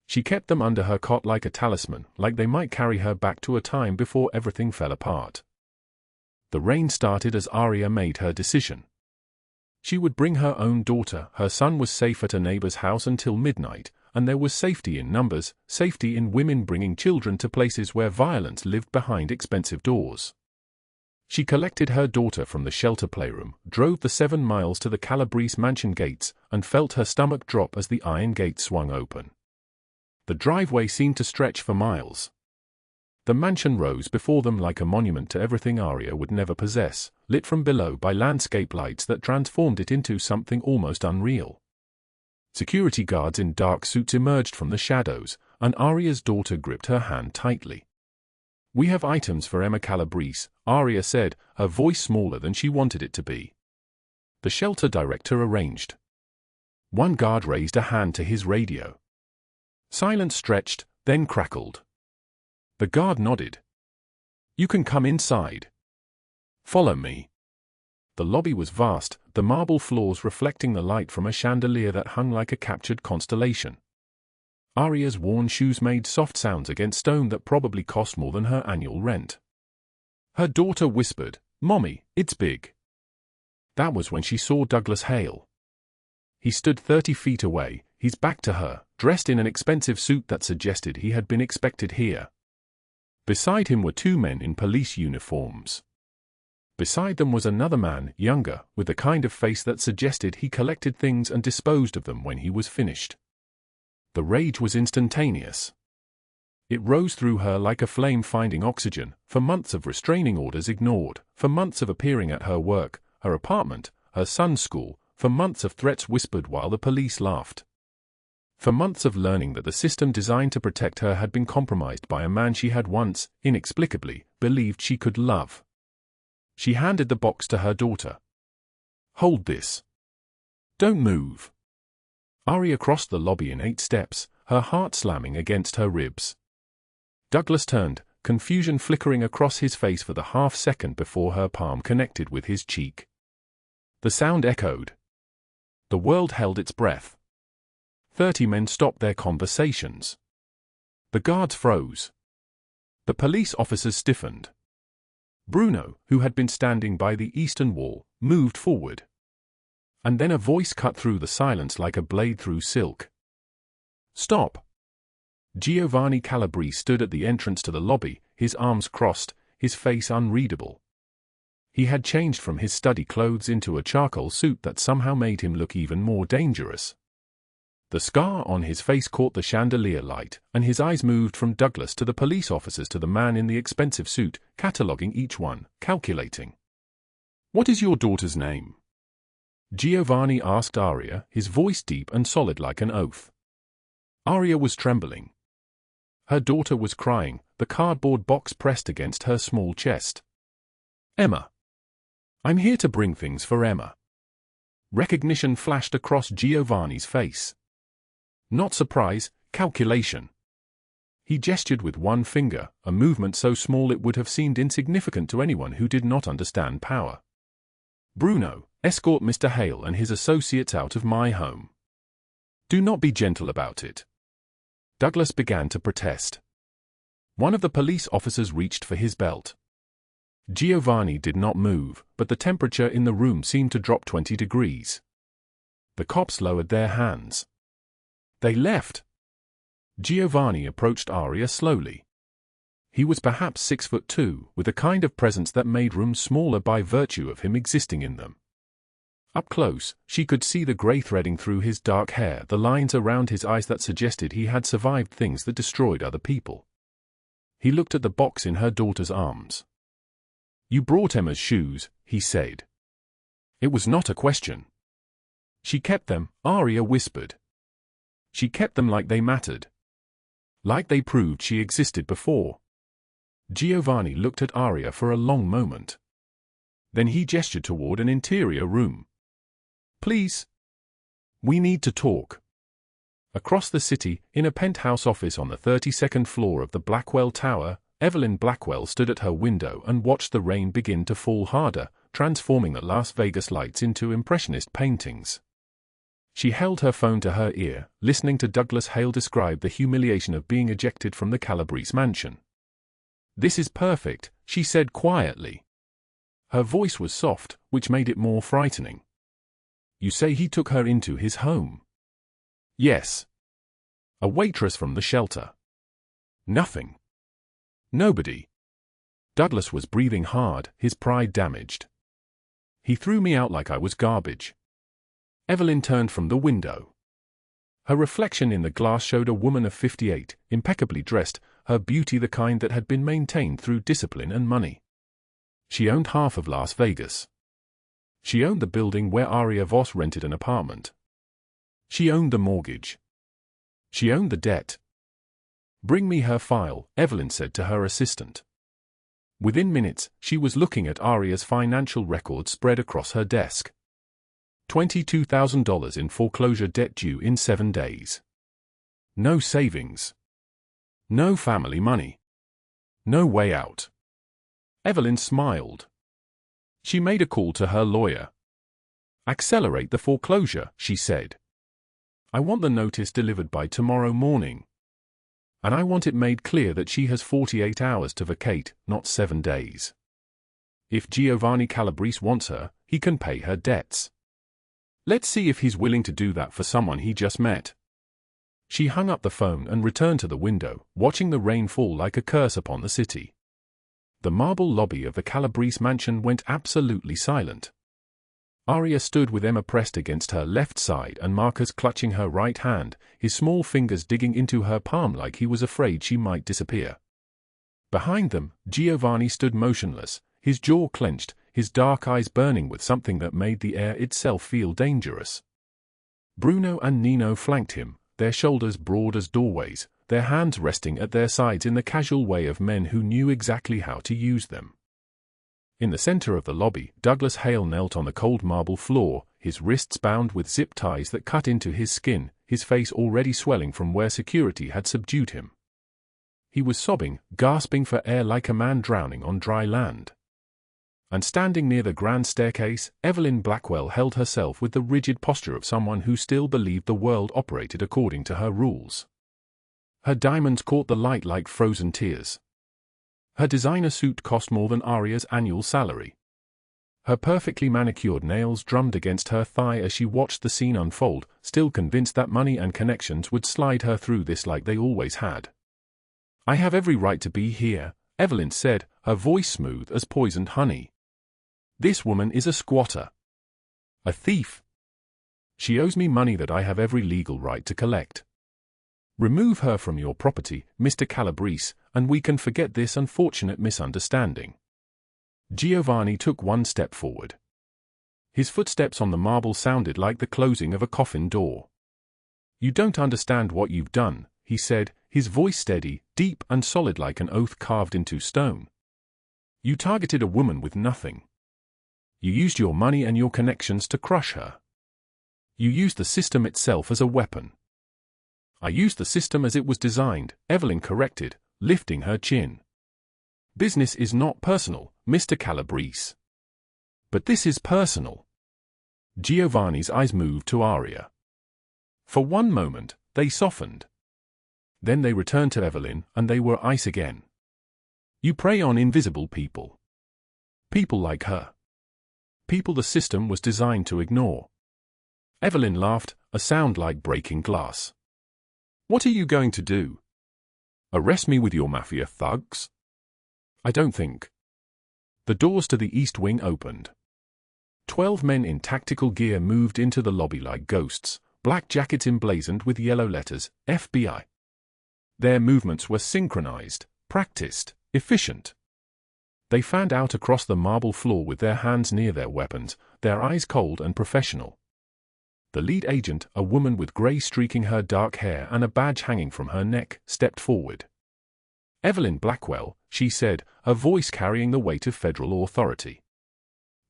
She kept them under her cot like a talisman, like they might carry her back to a time before everything fell apart. The rain started as Aria made her decision. She would bring her own daughter. Her son was safe at a neighbor's house until midnight, and there was safety in numbers, safety in women bringing children to places where violence lived behind expensive doors. She collected her daughter from the shelter playroom, drove the 7 miles to the Calabrese mansion gates, and felt her stomach drop as the iron gate swung open. The driveway seemed to stretch for miles. The mansion rose before them like a monument to everything Aria would never possess, lit from below by landscape lights that transformed it into something almost unreal. Security guards in dark suits emerged from the shadows, and Aria's daughter gripped her hand tightly. "We have items for Emma Calabrese," Aria said, her voice smaller than she wanted it to be. The shelter director arranged. One guard raised a hand to his radio. Silence stretched, then crackled. The guard nodded. "You can come inside. Follow me." The lobby was vast, the marble floors reflecting the light from a chandelier that hung like a captured constellation. Aria's worn shoes made soft sounds against stone that probably cost more than her annual rent. Her daughter whispered, "Mommy, it's big." That was when she saw Douglas Hale. He stood 30 feet away, his back to her, dressed in an expensive suit that suggested he had been expected here. Beside him were 2 men in police uniforms. Beside them was another man, younger, with the kind of face that suggested he collected things and disposed of them when he was finished. The rage was instantaneous. It rose through her like a flame finding oxygen, for months of restraining orders ignored, for months of appearing at her work, her apartment, her son's school, for months of threats whispered while the police laughed. For months of learning that the system designed to protect her had been compromised by a man she had once, inexplicably, believed she could love. She handed the box to her daughter. "Hold this. Don't move." Aria crossed the lobby in 8 steps, her heart slamming against her ribs. Douglas turned, confusion flickering across his face for the half-second before her palm connected with his cheek. The sound echoed. The world held its breath. 30 men stopped their conversations. The guards froze. The police officers stiffened. Bruno, who had been standing by the eastern wall, moved forward. And then a voice cut through the silence like a blade through silk. "Stop." Giovanni Calabrese stood at the entrance to the lobby, his arms crossed, his face unreadable. He had changed from his study clothes into a charcoal suit that somehow made him look even more dangerous. The scar on his face caught the chandelier light, and his eyes moved from Douglas to the police officers to the man in the expensive suit, cataloguing each one, calculating. "What is your daughter's name?" Giovanni asked Aria, his voice deep and solid like an oath. Aria was trembling. Her daughter was crying, the cardboard box pressed against her small chest. "Emma. I'm here to bring things for Emma." Recognition flashed across Giovanni's face. Not surprise, calculation. He gestured with one finger, a movement so small it would have seemed insignificant to anyone who did not understand power. "Bruno, escort Mr. Hale and his associates out of my home. Do not be gentle about it." Douglas began to protest. One of the police officers reached for his belt. Giovanni did not move, but the temperature in the room seemed to drop 20 degrees. The cops lowered their hands. They left. Giovanni approached Aria slowly. He was perhaps 6'2", with a kind of presence that made rooms smaller by virtue of him existing in them. Up close, she could see the grey threading through his dark hair, the lines around his eyes that suggested he had survived things that destroyed other people. He looked at the box in her daughter's arms. "You brought Emma's shoes," he said. It was not a question. "She kept them," Aria whispered. "She kept them like they mattered. Like they proved she existed before." Giovanni looked at Aria for a long moment. Then he gestured toward an interior room. "Please. We need to talk." Across the city, in a penthouse office on the 32nd floor of the Blackwell Tower, Evelyn Blackwell stood at her window and watched the rain begin to fall harder, transforming the Las Vegas lights into impressionist paintings. She held her phone to her ear, listening to Douglas Hale describe the humiliation of being ejected from the Calabrese mansion. "This is perfect," she said quietly. Her voice was soft, which made it more frightening. "You say he took her into his home?" "Yes." "A waitress from the shelter?" "Nothing." "Nobody?" Douglas was breathing hard, his pride damaged. "He threw me out like I was garbage." Evelyn turned from the window. Her reflection in the glass showed a woman of 58, impeccably dressed, her beauty the kind that had been maintained through discipline and money. She owned half of Las Vegas. She owned the building where Aria Voss rented an apartment. She owned the mortgage. She owned the debt. "Bring me her file," Evelyn said to her assistant. Within minutes, she was looking at Aria's financial records spread across her desk. $22,000 in foreclosure debt due in 7 days. No savings. No family money. No way out. Evelyn smiled. She made a call to her lawyer. "Accelerate the foreclosure," she said. "I want the notice delivered by tomorrow morning. And I want it made clear that she has 48 hours to vacate, not 7 days. If Giovanni Calabrese wants her, he can pay her debts. Let's see if he's willing to do that for someone he just met." She hung up the phone and returned to the window, watching the rain fall like a curse upon the city. The marble lobby of the Calabrese mansion went absolutely silent. Aria stood with Emma pressed against her left side and Marcus clutching her right hand, his small fingers digging into her palm like he was afraid she might disappear. Behind them, Giovanni stood motionless, his jaw clenched, his dark eyes burning with something that made the air itself feel dangerous. Bruno and Nino flanked him, their shoulders broad as doorways, their hands resting at their sides in the casual way of men who knew exactly how to use them. In the center of the lobby, Douglas Hale knelt on the cold marble floor, his wrists bound with zip ties that cut into his skin, his face already swelling from where security had subdued him. He was sobbing, gasping for air like a man drowning on dry land. And standing near the grand staircase, Evelyn Blackwell held herself with the rigid posture of someone who still believed the world operated according to her rules. Her diamonds caught the light like frozen tears. Her designer suit cost more than Aria's annual salary. Her perfectly manicured nails drummed against her thigh as she watched the scene unfold, still convinced that money and connections would slide her through this like they always had. "I have every right to be here," Evelyn said, her voice smooth as poisoned honey. "This woman is a squatter. A thief. She owes me money that I have every legal right to collect. Remove her from your property, Mr. Calabrese, and we can forget this unfortunate misunderstanding." Giovanni took one step forward. His footsteps on the marble sounded like the closing of a coffin door. "You don't understand what you've done," he said, his voice steady, deep and solid like an oath carved into stone. "You targeted a woman with nothing. You used your money and your connections to crush her. You used the system itself as a weapon." "I used the system as it was designed," Evelyn corrected, lifting her chin. "Business is not personal, Mr. Calabrese." "But this is personal." Giovanni's eyes moved to Aria. For one moment, they softened. Then they returned to Evelyn, and they were ice again. "You prey on invisible people. People like her. People the system was designed to ignore." Evelyn laughed, a sound like breaking glass. "What are you going to do? Arrest me with your Mafia thugs?" "I don't think." The doors to the East Wing opened. 12 men in tactical gear moved into the lobby like ghosts, black jackets emblazoned with yellow letters, FBI. Their movements were synchronized, practiced, efficient. They fanned out across the marble floor with their hands near their weapons, their eyes cold and professional. The lead agent, a woman with grey streaking her dark hair and a badge hanging from her neck, stepped forward. "Evelyn Blackwell," she said, her voice carrying the weight of federal authority.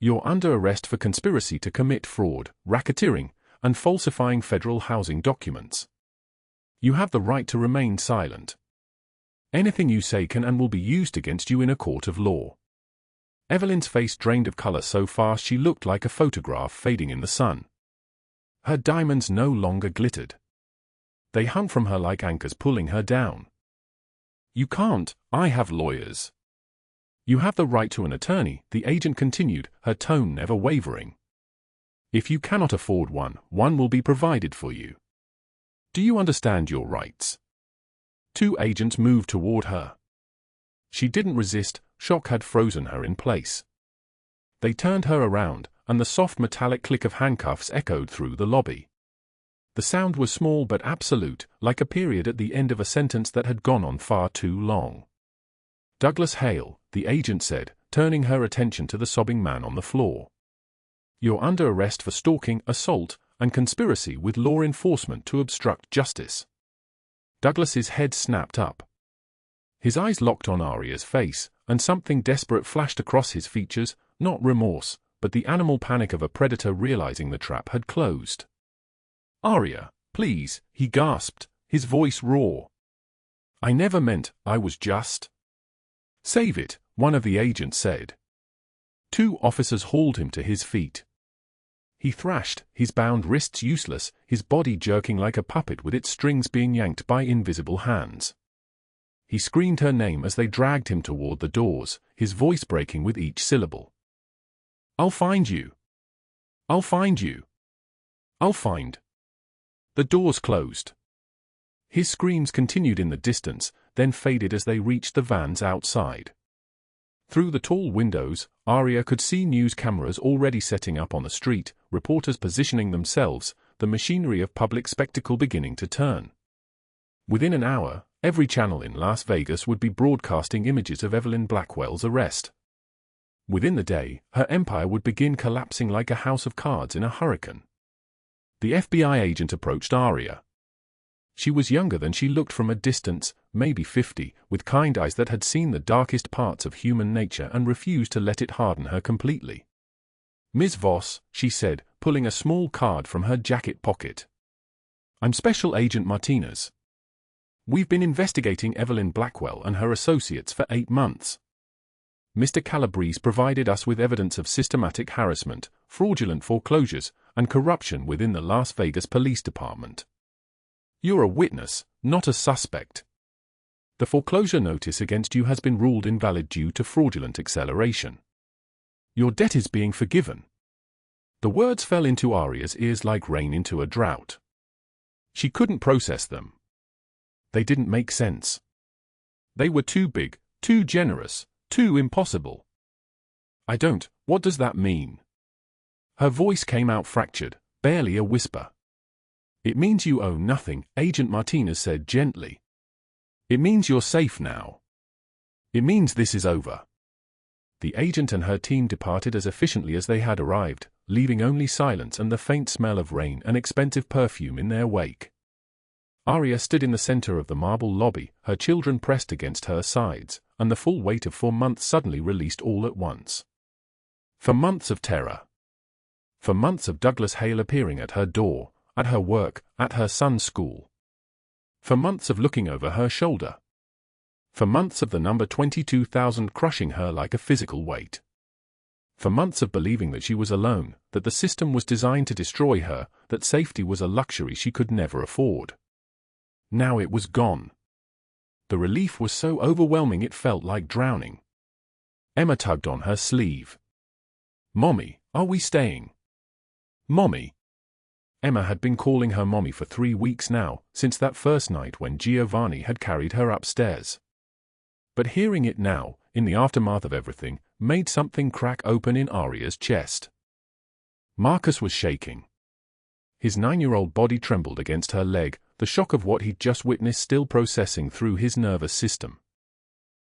"You're under arrest for conspiracy to commit fraud, racketeering, and falsifying federal housing documents. You have the right to remain silent. Anything you say can and will be used against you in a court of law." Evelyn's face drained of color so fast she looked like a photograph fading in the sun. Her diamonds no longer glittered. They hung from her like anchors pulling her down. "You can't, I have lawyers." "You have the right to an attorney," the agent continued, her tone never wavering. "If you cannot afford one, one will be provided for you. Do you understand your rights?" 2 agents moved toward her. She didn't resist, shock had frozen her in place. They turned her around, and the soft metallic click of handcuffs echoed through the lobby. The sound was small but absolute, like a period at the end of a sentence that had gone on far too long. "Douglas Hale," the agent said, turning her attention to the sobbing man on the floor. "You're under arrest for stalking, assault, and conspiracy with law enforcement to obstruct justice." Douglas's head snapped up. His eyes locked on Aria's face, and something desperate flashed across his features, not remorse, but the animal panic of a predator realizing the trap had closed. "Aria, please," he gasped, his voice raw. "I never meant, I was just—" "Save it," one of the agents said. 2 officers hauled him to his feet. He thrashed, his bound wrists useless, his body jerking like a puppet with its strings being yanked by invisible hands. He screamed her name as they dragged him toward the doors, his voice breaking with each syllable. "I'll find you. I'll find you. I'll find—" The doors closed. His screams continued in the distance, then faded as they reached the vans outside. Through the tall windows, Aria could see news cameras already setting up on the street, reporters positioning themselves, the machinery of public spectacle beginning to turn. Within an hour, every channel in Las Vegas would be broadcasting images of Evelyn Blackwell's arrest. Within the day, her empire would begin collapsing like a house of cards in a hurricane. The FBI agent approached Aria. She was younger than she looked from a distance, maybe 50, with kind eyes that had seen the darkest parts of human nature and refused to let it harden her completely. "Ms. Voss," she said, pulling a small card from her jacket pocket. "I'm Special Agent Martinez. We've been investigating Evelyn Blackwell and her associates for 8 months. Mr. Calabrese provided us with evidence of systematic harassment, fraudulent foreclosures, and corruption within the Las Vegas Police Department. You're a witness, not a suspect. The foreclosure notice against you has been ruled invalid due to fraudulent acceleration. Your debt is being forgiven." The words fell into Aria's ears like rain into a drought. She couldn't process them. They didn't make sense. They were too big, too generous, too impossible. What does that mean?" Her voice came out fractured, barely a whisper. "It means you owe nothing," Agent Martinez said gently. "It means you're safe now. It means this is over." The agent and her team departed as efficiently as they had arrived, leaving only silence and the faint smell of rain and expensive perfume in their wake. Aria stood in the center of the marble lobby, her children pressed against her sides, and the full weight of 4 months suddenly released all at once. For months of terror. For months of Douglas Hale appearing at her door, at her work, at her son's school. For months of looking over her shoulder. For months of the number 22,000 crushing her like a physical weight. For months of believing that she was alone, that the system was designed to destroy her, that safety was a luxury she could never afford. Now it was gone. The relief was so overwhelming it felt like drowning. Emma tugged on her sleeve. "Mommy, are we staying?" "Mommy." Emma had been calling her mommy for 3 weeks now, since that first night when Giovanni had carried her upstairs. But hearing it now, in the aftermath of everything, made something crack open in Aria's chest. Marcus was shaking. His 9-year-old body trembled against her leg, the shock of what he'd just witnessed still processing through his nervous system.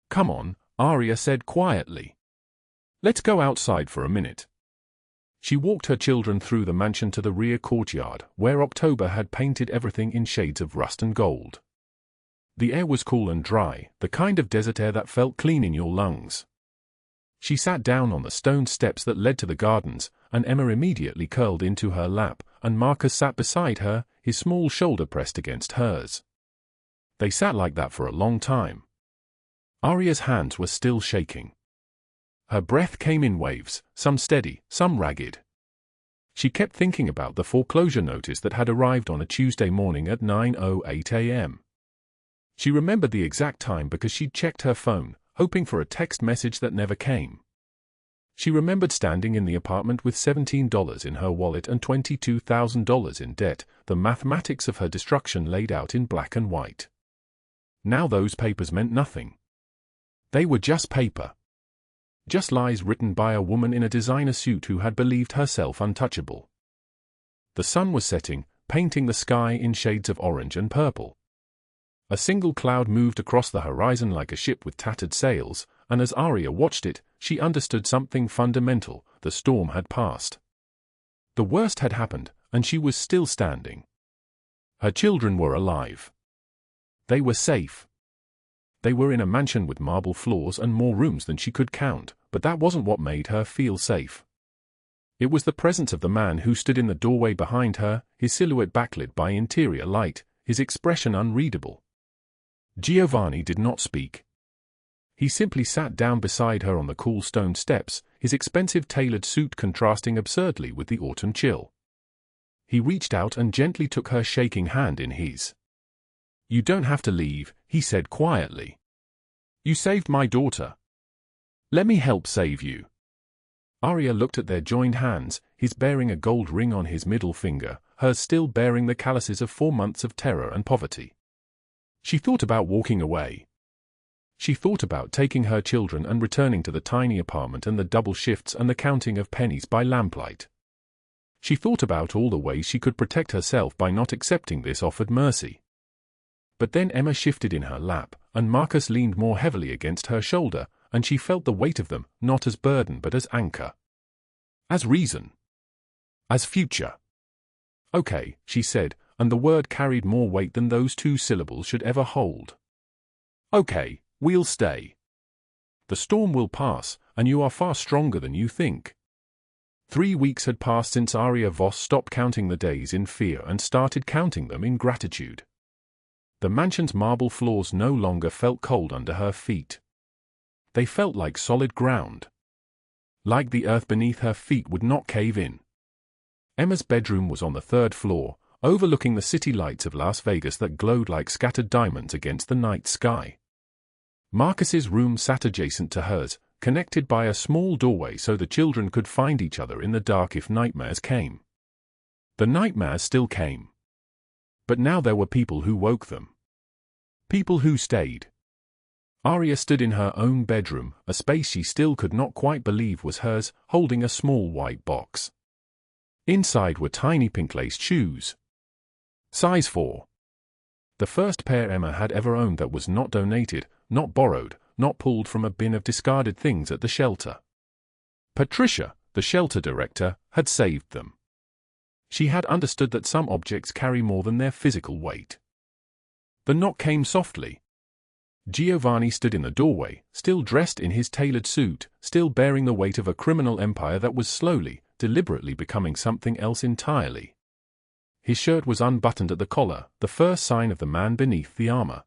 "Come on," Aria said quietly. "Let's go outside for a minute." She walked her children through the mansion to the rear courtyard, where October had painted everything in shades of rust and gold. The air was cool and dry, the kind of desert air that felt clean in your lungs. She sat down on the stone steps that led to the gardens, and Emma immediately curled into her lap, and Marcus sat beside her, his small shoulder pressed against hers. They sat like that for a long time. Aria's hands were still shaking. Her breath came in waves, some steady, some ragged. She kept thinking about the foreclosure notice that had arrived on a Tuesday morning at 9:08 a.m. She remembered the exact time because she'd checked her phone, hoping for a text message that never came. She remembered standing in the apartment with $17 in her wallet and $22,000 in debt, the mathematics of her destruction laid out in black and white. Now those papers meant nothing. They were just paper. Just lies written by a woman in a designer suit who had believed herself untouchable. The sun was setting, painting the sky in shades of orange and purple. A single cloud moved across the horizon like a ship with tattered sails, and as Aria watched it, she understood something fundamental: the storm had passed. The worst had happened, and she was still standing. Her children were alive. They were safe. They were in a mansion with marble floors and more rooms than she could count, but that wasn't what made her feel safe. It was the presence of the man who stood in the doorway behind her, his silhouette backlit by interior light, his expression unreadable. Giovanni did not speak. He simply sat down beside her on the cool stone steps, his expensive tailored suit contrasting absurdly with the autumn chill. He reached out and gently took her shaking hand in his. "You don't have to leave," he said quietly. "You saved my daughter. Let me help save you." Aria looked at their joined hands, his bearing a gold ring on his middle finger, hers still bearing the calluses of 4 months of terror and poverty. She thought about walking away. She thought about taking her children and returning to the tiny apartment and the double shifts and the counting of pennies by lamplight. She thought about all the ways she could protect herself by not accepting this offered mercy. But then Emma shifted in her lap, and Marcus leaned more heavily against her shoulder, and she felt the weight of them, not as burden but as anchor. As reason. As future. "Okay," she said, and the word carried more weight than those 2 syllables should ever hold. "Okay, we'll stay. The storm will pass, and you are far stronger than you think." 3 weeks had passed since Aria Voss stopped counting the days in fear and started counting them in gratitude. The mansion's marble floors no longer felt cold under her feet. They felt like solid ground. Like the earth beneath her feet would not cave in. Emma's bedroom was on the 3rd floor, overlooking the city lights of Las Vegas that glowed like scattered diamonds against the night sky. Marcus's room sat adjacent to hers, connected by a small doorway so the children could find each other in the dark if nightmares came. The nightmares still came. But now there were people who woke them. People who stayed. Aria stood in her own bedroom, a space she still could not quite believe was hers, holding a small white box. Inside were tiny pink-laced shoes. Size 4. The first pair Emma had ever owned that was not donated, not borrowed, not pulled from a bin of discarded things at the shelter. Patricia, the shelter director, had saved them. She had understood that some objects carry more than their physical weight. The knock came softly. Giovanni stood in the doorway, still dressed in his tailored suit, still bearing the weight of a criminal empire that was slowly, deliberately becoming something else entirely. His shirt was unbuttoned at the collar, the first sign of the man beneath the armor.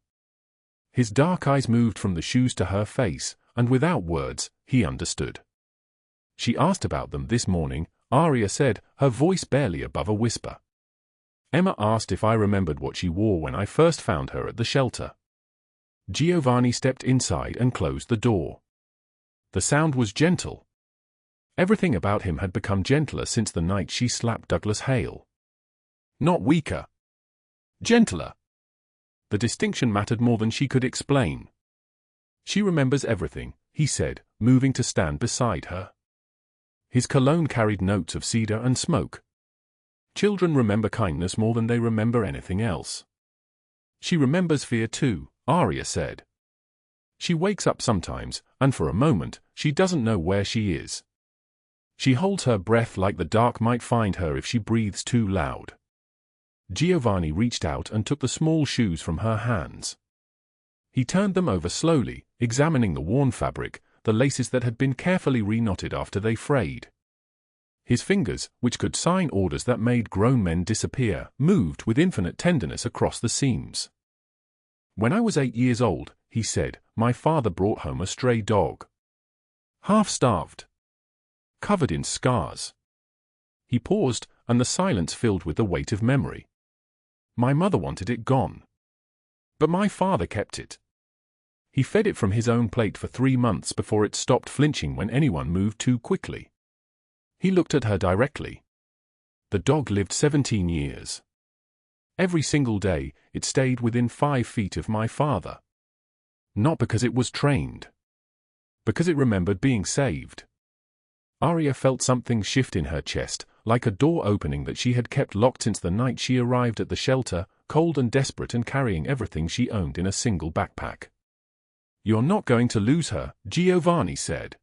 His dark eyes moved from the shoes to her face, and without words, he understood. "She asked about them this morning," Aria said, her voice barely above a whisper. "Emma asked if I remembered what she wore when I first found her at the shelter." Giovanni stepped inside and closed the door. The sound was gentle. Everything about him had become gentler since the night she slapped Douglas Hale. Not weaker. Gentler. The distinction mattered more than she could explain. "She remembers everything," he said, moving to stand beside her. His cologne carried notes of cedar and smoke. Children remember kindness more than they remember anything else. She remembers fear too, Aria said. She wakes up sometimes, and for a moment, she doesn't know where she is. She holds her breath like the dark might find her if she breathes too loud. Giovanni reached out and took the small shoes from her hands. He turned them over slowly, examining the worn fabric, the laces that had been carefully reknotted after they frayed. His fingers, which could sign orders that made grown men disappear, moved with infinite tenderness across the seams. When I was 8 years old, he said, my father brought home a stray dog. Half-starved. Covered in scars. He paused, and the silence filled with the weight of memory. My mother wanted it gone. But my father kept it. He fed it from his own plate for 3 months before it stopped flinching when anyone moved too quickly. He looked at her directly. The dog lived 17 years. Every single day, it stayed within 5 feet of my father. Not because it was trained. Because it remembered being saved. Aria felt something shift in her chest, like a door opening that she had kept locked since the night she arrived at the shelter, cold and desperate and carrying everything she owned in a single backpack. You're not going to lose her, Giovanni said.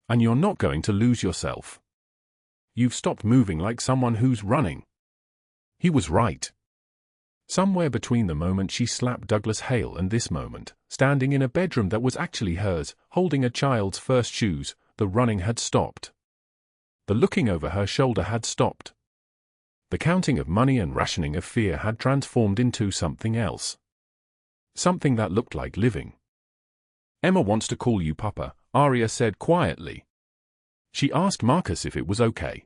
And you're not going to lose yourself. You've stopped moving like someone who's running. He was right. Somewhere between the moment she slapped Douglas Hale and this moment, standing in a bedroom that was actually hers, holding a child's first shoes, the running had stopped. The looking over her shoulder had stopped. The counting of money and rationing of fear had transformed into something else. Something that looked like living. Emma wants to call you Papa, Aria said quietly. She asked Marcus if it was okay.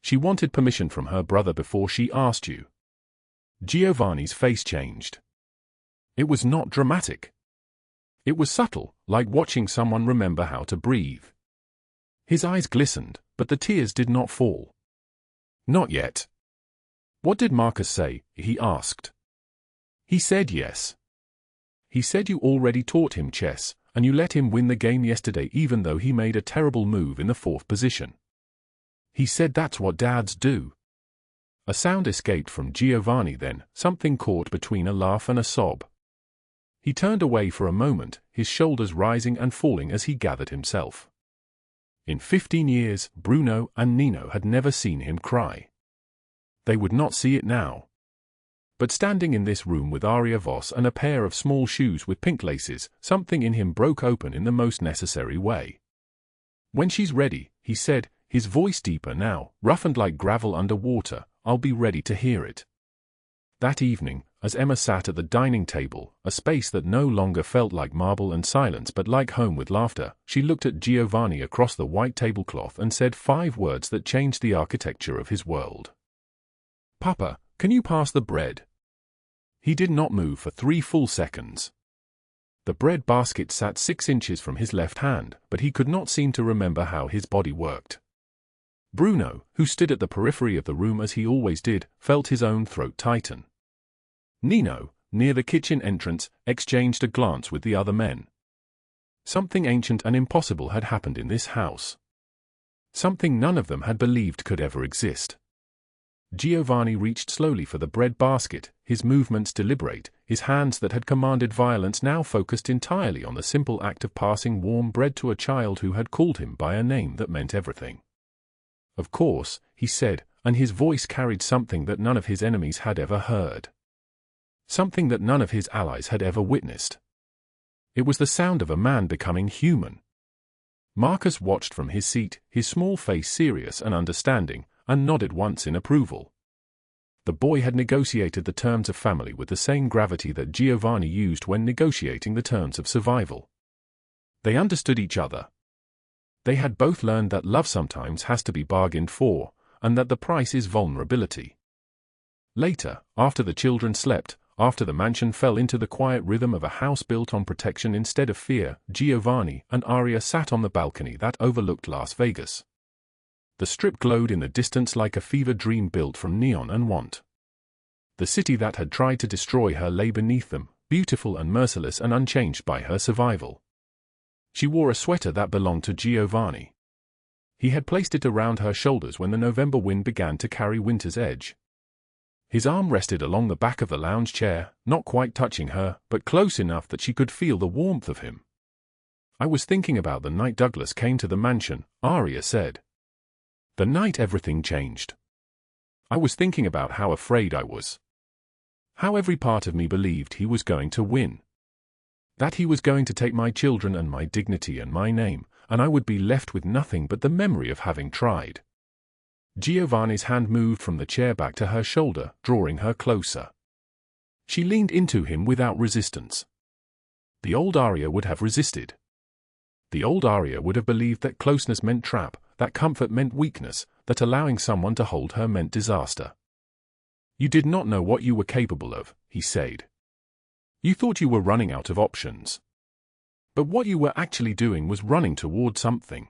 She wanted permission from her brother before she asked you. Giovanni's face changed. It was not dramatic. It was subtle, like watching someone remember how to breathe. His eyes glistened, but the tears did not fall. Not yet. What did Marcus say? He asked. He said yes. He said you already taught him chess, and you let him win the game yesterday even though he made a terrible move in the 4th position. He said that's what dads do. A sound escaped from Giovanni then, something caught between a laugh and a sob. He turned away for a moment, his shoulders rising and falling as he gathered himself. In 15 years, Bruno and Nino had never seen him cry. They would not see it now. But standing in this room with Aria Voss and a pair of small shoes with pink laces, something in him broke open in the most necessary way. When she's ready, he said, his voice deeper now, roughened like gravel under water, I'll be ready to hear it. That evening, as Emma sat at the dining table, a space that no longer felt like marble and silence but like home with laughter, she looked at Giovanni across the white tablecloth and said 5 words that changed the architecture of his world. Papa, can you pass the bread? He did not move for 3 full seconds. The bread basket sat 6 inches from his left hand, but he could not seem to remember how his body worked. Bruno, who stood at the periphery of the room as he always did, felt his own throat tighten. Nino, near the kitchen entrance, exchanged a glance with the other men. Something ancient and impossible had happened in this house. Something none of them had believed could ever exist. Giovanni reached slowly for the bread basket, his movements deliberate, his hands that had commanded violence now focused entirely on the simple act of passing warm bread to a child who had called him by a name that meant everything. Of course, he said, and his voice carried something that none of his enemies had ever heard. Something that none of his allies had ever witnessed. It was the sound of a man becoming human. Marcus watched from his seat, his small face serious and understanding, and nodded once in approval. The boy had negotiated the terms of family with the same gravity that Giovanni used when negotiating the terms of survival. They understood each other. They had both learned that love sometimes has to be bargained for, and that the price is vulnerability. Later, after the children slept, after the mansion fell into the quiet rhythm of a house built on protection instead of fear, Giovanni and Aria sat on the balcony that overlooked Las Vegas. The Strip glowed in the distance like a fever dream built from neon and want. The city that had tried to destroy her lay beneath them, beautiful and merciless and unchanged by her survival. She wore a sweater that belonged to Giovanni. He had placed it around her shoulders when the November wind began to carry winter's edge. His arm rested along the back of the lounge chair, not quite touching her, but close enough that she could feel the warmth of him. "I was thinking about the night Douglas came to the mansion," Aria said. "The night everything changed. I was thinking about how afraid I was. How every part of me believed he was going to win. That he was going to take my children and my dignity and my name, and I would be left with nothing but the memory of having tried." Giovanni's hand moved from the chair back to her shoulder, drawing her closer. She leaned into him without resistance. The old Aria would have resisted. The old Aria would have believed that closeness meant trap, that comfort meant weakness, that allowing someone to hold her meant disaster. "You did not know what you were capable of," he said. "You thought you were running out of options. But what you were actually doing was running toward something.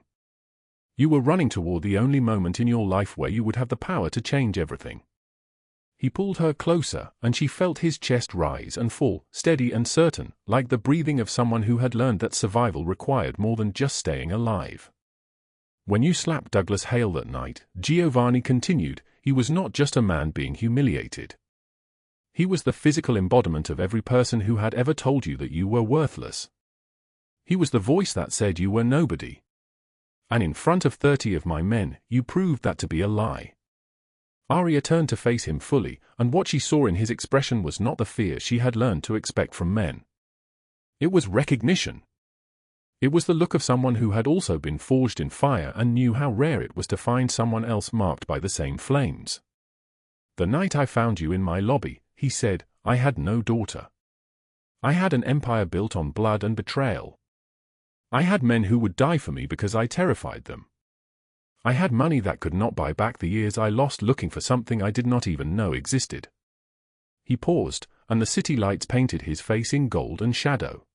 You were running toward the only moment in your life where you would have the power to change everything." He pulled her closer, and she felt his chest rise and fall, steady and certain, like the breathing of someone who had learned that survival required more than just staying alive. "When you slapped Douglas Hale that night," Giovanni continued, "he was not just a man being humiliated. He was the physical embodiment of every person who had ever told you that you were worthless. He was the voice that said you were nobody. And in front of 30 of my men, you proved that to be a lie." Aria turned to face him fully, and what she saw in his expression was not the fear she had learned to expect from men. It was recognition. It was the look of someone who had also been forged in fire and knew how rare it was to find someone else marked by the same flames. "The night I found you in my lobby," he said, "I had no daughter. I had an empire built on blood and betrayal. I had men who would die for me because I terrified them. I had money that could not buy back the years I lost looking for something I did not even know existed." He paused, and the city lights painted his face in gold and shadow.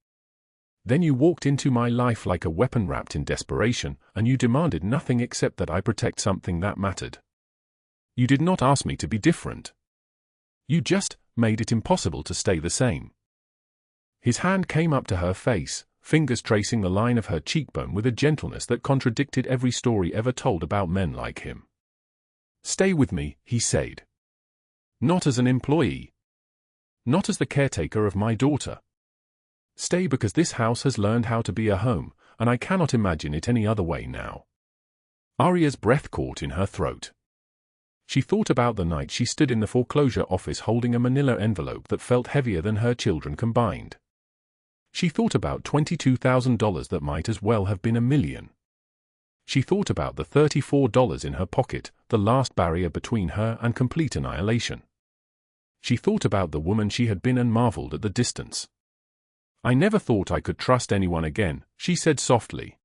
"Then you walked into my life like a weapon wrapped in desperation, and you demanded nothing except that I protect something that mattered. You did not ask me to be different. You just made it impossible to stay the same." His hand came up to her face, fingers tracing the line of her cheekbone with a gentleness that contradicted every story ever told about men like him. "Stay with me," he said. "Not as an employee. Not as the caretaker of my daughter. Stay because this house has learned how to be a home, and I cannot imagine it any other way now." Aria's breath caught in her throat. She thought about the night she stood in the foreclosure office holding a manila envelope that felt heavier than her children combined. She thought about $22,000 that might as well have been $1 million. She thought about the $34 in her pocket, the last barrier between her and complete annihilation. She thought about the woman she had been and marveled at the distance. "I never thought I could trust anyone again," she said softly.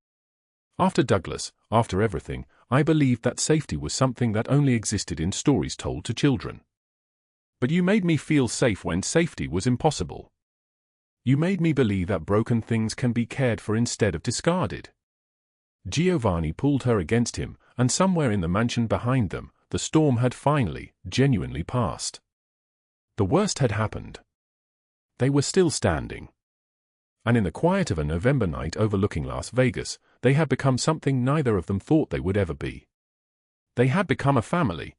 "After Douglas, after everything, I believed that safety was something that only existed in stories told to children. But you made me feel safe when safety was impossible. You made me believe that broken things can be cared for instead of discarded." Giovanni pulled her against him, and somewhere in the mansion behind them, the storm had finally, genuinely passed. The worst had happened. They were still standing. And in the quiet of a November night overlooking Las Vegas, they had become something neither of them thought they would ever be. They had become a family.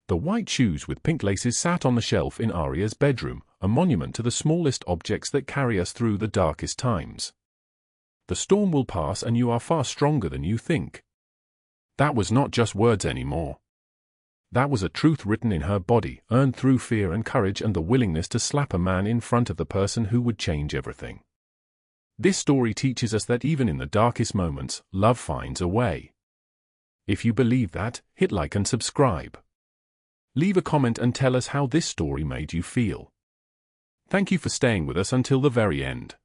The white shoes with pink laces sat on the shelf in Aria's bedroom, a monument to the smallest objects that carry us through the darkest times. "The storm will pass and you are far stronger than you think." That was not just words anymore. That was a truth written in her body, earned through fear and courage and the willingness to slap a man in front of the person who would change everything. This story teaches us that even in the darkest moments, love finds a way. If you believe that, hit like and subscribe. Leave a comment and tell us how this story made you feel. Thank you for staying with us until the very end.